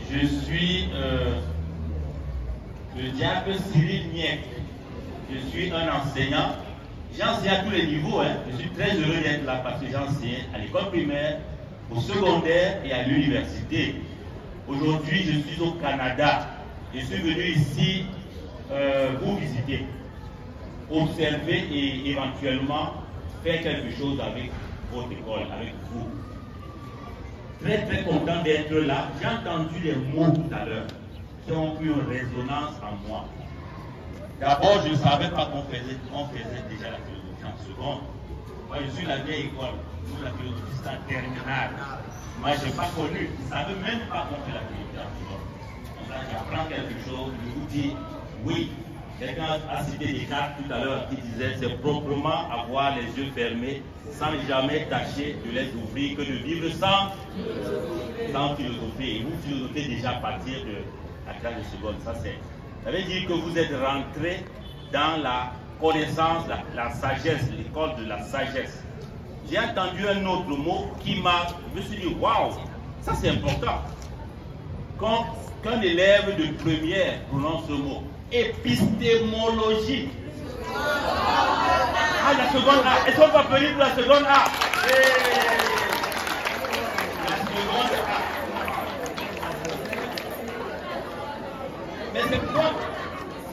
Je suis le diable Cyril Niek. Je suis un enseignant. J'enseigne à tous les niveaux. Je suis très heureux d'être là parce que j'enseigne à l'école primaire, au secondaire et à l'université. Aujourd'hui, je suis au Canada. Je suis venu ici vous visiter, observer et éventuellement faire quelque chose avec votre école, avec vous. Très très content d'être là. J'ai entendu des mots tout à l'heure qui ont eu une résonance en moi. D'abord, je ne savais pas qu'on faisait déjà la philosophie en seconde. Moi, je suis la vieille école. Nous, la philosophie, c'est en terminale. Moi, je n'ai pas connu. Je ne savais même pas qu'on fait la philosophie en seconde. Donc là, j'apprends quelque chose. Je vous dis, oui. Quelqu'un a cité Descartes tout à l'heure qui disait c'est proprement avoir les yeux fermés sans jamais tâcher de les ouvrir que de vivre sans philosophie. Et vous philosophez déjà à partir de la classe de seconde. Ça veut dire que vous êtes rentré dans la connaissance, la sagesse, l'école de la sagesse. J'ai entendu un autre mot qui je me suis dit waouh, ça c'est important. Quand qu'un élève de première prononce ce mot, épistémologie. Ah, la seconde A. Est-ce qu'on va venir pour la seconde A? La seconde A. Mais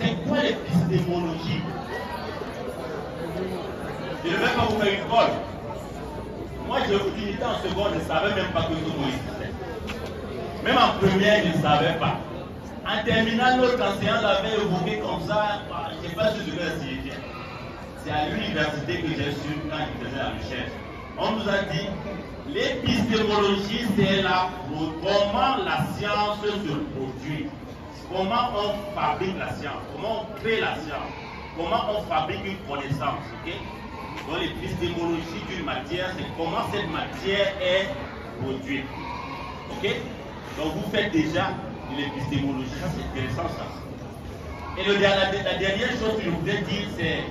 c'est quoi l'épistémologie? Je ne vais pas vous faire une colle. Moi, j'ai l'utilité en seconde, je ne savais même pas que tout existait. Même en première, je ne savais pas. En terminale, notre enseignant l'avait évoqué comme ça, je ne sais pas si je vais essayer. C'est à l'université que j'ai su quand je faisais la recherche. On nous a dit, l'épistémologie, c'est comment la science se produit, comment on fabrique la science, comment on crée la science, comment on fabrique une connaissance. Okay? Donc l'épistémologie d'une matière, c'est comment cette matière est produite. Okay? Donc vous faites déjà l'épistémologie, ça c'est intéressant ça. Et la dernière chose que je voudrais dire, c'est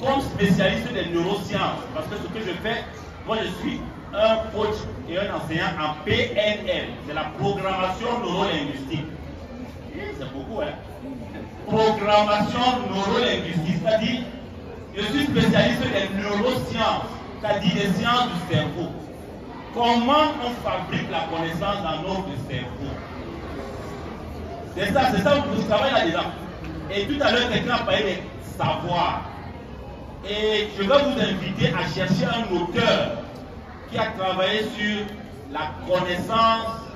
comme spécialiste des neurosciences, parce que ce que je fais, moi je suis un coach et un enseignant en PNL, c'est la programmation neurolinguistique. C'est beaucoup, hein? Programmation neurolinguistique, c'est-à-dire, je suis spécialiste des neurosciences, c'est-à-dire des sciences du cerveau. Comment on fabrique la connaissance dans notre cerveau? C'est ça, vous travaillez là-dedans. Et tout à l'heure, quelqu'un a parlé de savoir. Et je vais vous inviter à chercher un auteur qui a travaillé sur la connaissance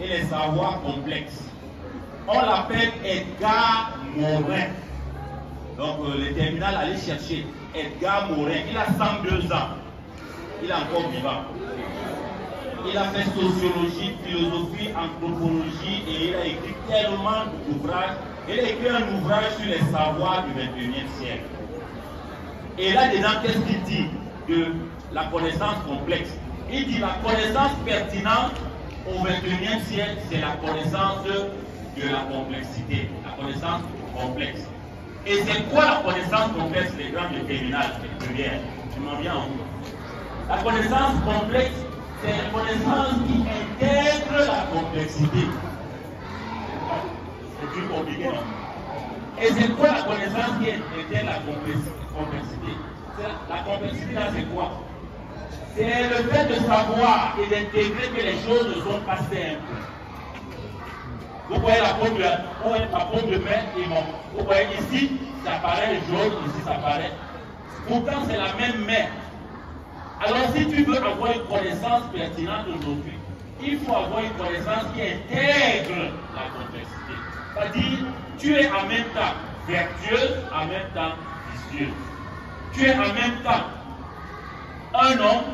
et les savoirs complexes. On l'appelle Edgar Morin. Donc, les terminales, allez chercher Edgar Morin. Il a 102 ans. Il est encore vivant. Il a fait sociologie, philosophie, anthropologie et il a écrit tellement d'ouvrages. Il a écrit un ouvrage sur les savoirs du 21e siècle. Et là-dedans, qu'est-ce qu'il dit de la connaissance complexe? Il dit la connaissance pertinente au 21e siècle, c'est la connaissance de la complexité, la connaissance complexe. Et c'est quoi la connaissance complexe, les grands de terminale, les premières? Je m'en viens en vous. La connaissance complexe, c'est une connaissance qui intègre la complexité. C'est plus compliqué, non? Et c'est quoi la connaissance qui intègre la complexité? La complexité, là, c'est quoi? C'est le fait de savoir et d'intégrer que les choses ne sont pas simples. Vous voyez la paume de main et mon. Vous voyez ici, ça paraît jaune, ici, ça paraît. Pourtant, c'est la même main. Alors, si tu veux avoir une connaissance pertinente aujourd'hui, il faut avoir une connaissance qui intègre la complexité. C'est-à-dire, tu es en même temps vertueuse, en même temps vicieuse. Tu es en même temps un homme,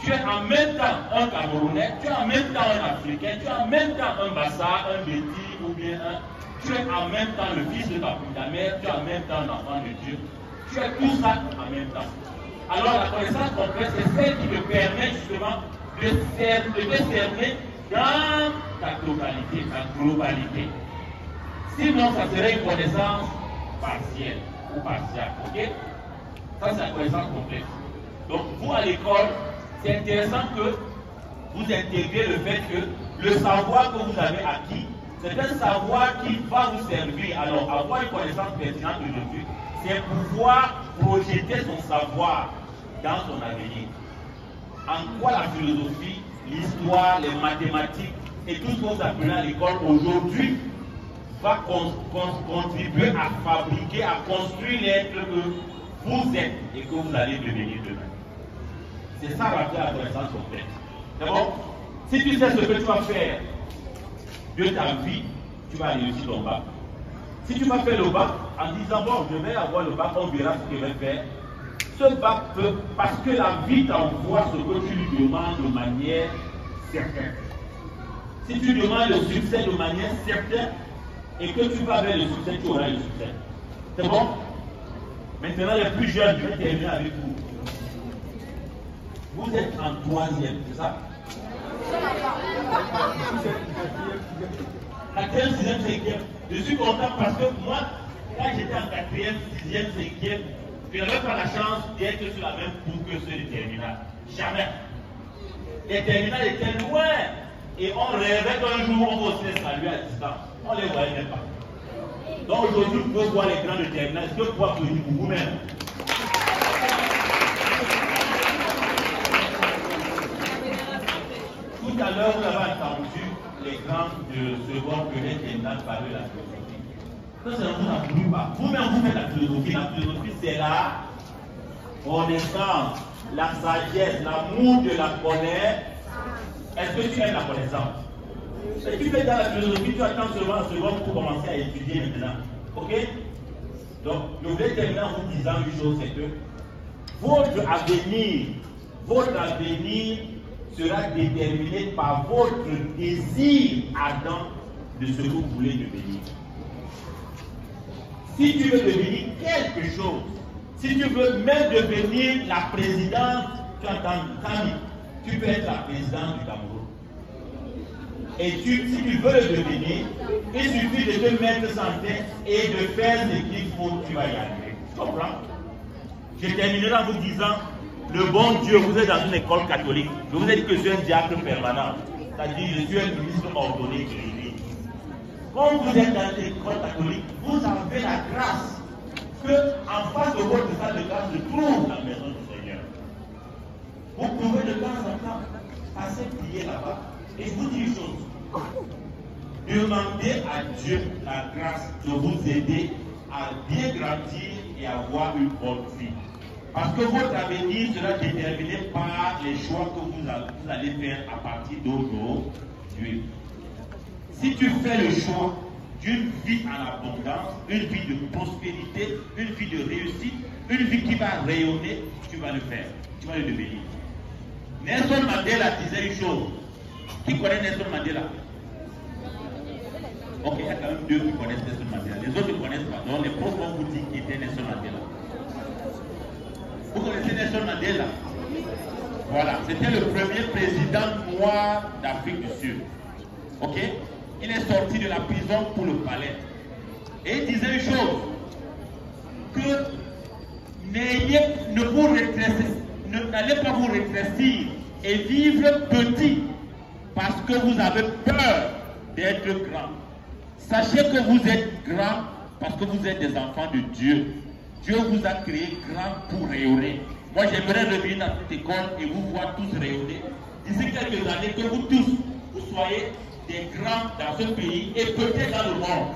tu es en même temps un Camerounais, tu es en même temps un Africain, tu es en même temps un Bassa, un Béti ou bien un. Tu es en même temps le fils de ta mère, tu es en même temps l'enfant de Dieu. Tu es tout ça en même temps. Alors la connaissance complexe, c'est celle qui te permet justement de te cerner dans ta totalité, ta globalité. Sinon, ça serait une connaissance partielle ou partielle. Ok? Ça, c'est la connaissance complexe. Donc, vous, à l'école, c'est intéressant que vous intégrez le fait que le savoir que vous avez acquis, c'est un savoir qui va vous servir. Alors, avoir une connaissance pertinente aujourd'hui, c'est pouvoir projeter son savoir dans son avenir. En quoi la philosophie, l'histoire, les mathématiques et tout ce que vous appelez à l'école aujourd'hui va contribuer à fabriquer, à construire l'être que vous êtes et que vous allez devenir demain. C'est ça rappeler la connaissance complète. D'abord, si tu sais ce que tu vas faire de ta vie, tu vas réussir ton bac. Si tu vas faire le bac en disant bon, je vais avoir le bac, on verra ce que je vais faire. Ce bac peut, parce que la vie t'envoie ce que tu lui demandes de manière certaine. Si tu demandes le succès de manière certaine et que tu vas vers le succès, tu auras le succès. C'est bon? Maintenant, les plus jeunes, je vais terminer avec vous. Vous êtes en troisième, c'est ça? Quatrième, sixième, cinquième. Je suis content parce que moi, quand j'étais en quatrième, sixième, cinquième, je n'avais pas la chance d'être sur la même cour que ceux des terminales. Jamais. Les terminales étaient loin. Et on rêvait qu'un jour on va aussi les saluer à distance. On ne les voyait même pas. Donc aujourd'hui, vous pouvez voir les grands de terminale. Est-ce que vous pouvez applaudir pour vous-même? Tout à l'heure, vous avez entendu les grands de seconde que les terminales parler de la philosophie. Ça, c'est vous n'approuvez pas. Vous-même, vous faites la philosophie. La philosophie, c'est la connaissance, la sagesse, l'amour de la connaissance. Est-ce que tu aimes la connaissance? Si tu fais dans la philosophie, tu attends seulement un second pour commencer à étudier maintenant. Ok? Donc, je voulais terminer en vous disant une chose, c'est que votre avenir sera déterminé par votre désir ardent de ce que vous voulez devenir. Si tu veux devenir quelque chose, si tu veux même devenir la présidente, tu entends, tu peux être la présidente du Cameroun. Et si tu veux le devenir, il suffit de te mettre en tête et de faire ce qu'il faut, tu vas y arriver. Tu comprends? Je terminerai en vous disant, le bon Dieu, vous êtes dans une école catholique. Je vous ai dit que je suis un diacre permanent. C'est-à-dire, je suis un ministre ordonné de l'Église. Quand vous êtes dans une école catholique, vous avez la grâce qu'en face de votre salle de grâce se trouve la maison du Seigneur. Vous pouvez de temps en temps passer prier là-bas. Et je vous dis une chose. Demandez à Dieu la grâce de vous aider à bien grandir et avoir une bonne vie. Parce que votre avenir sera déterminé par les choix que vous allez faire à partir d'aujourd'hui. Si tu fais le choix d'une vie en abondance, une vie de prospérité, une vie de réussite, une vie qui va rayonner, tu vas le faire. Tu vas le devenir. Nelson Mandela disait une chose. Qui connaît Nelson Mandela? Ok, il y a quand même deux qui connaissent Nelson Mandela. Les autres ne connaissent pas. Donc les pauvres vont vous dire qui était Nelson Mandela. Vous connaissez Nelson Mandela? Voilà, c'était le premier président noir d'Afrique du Sud. Ok? Il est sorti de la prison pour le palais. Et il disait une chose, que n'allez pas vous rétrécir et vivre petit parce que vous avez peur d'être grand. Sachez que vous êtes grand parce que vous êtes des enfants de Dieu. Dieu vous a créé grand pour rayonner. Moi, j'aimerais revenir dans cette école et vous voir tous rayonner. D'ici quelques années, que vous tous, vous soyez des grands dans ce pays et peut-être dans le monde.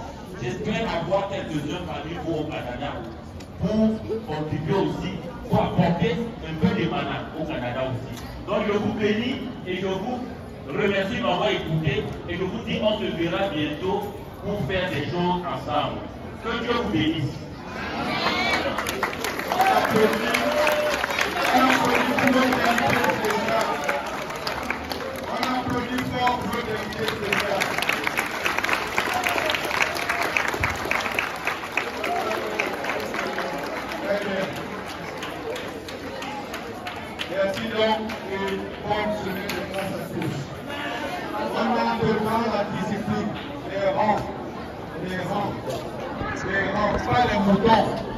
J'espère avoir quelques-uns parmi vous au Canada pour contribuer aussi, pour apporter un peu de mana au Canada aussi. Donc, je vous bénis et je vous remercie de m'avoir écouté et je vous dis on se verra bientôt pour faire des choses ensemble. Que Dieu vous bénisse. Merci donc et bonne semaine de France à tous. On demande la discipline, les rangs, pas les moutons.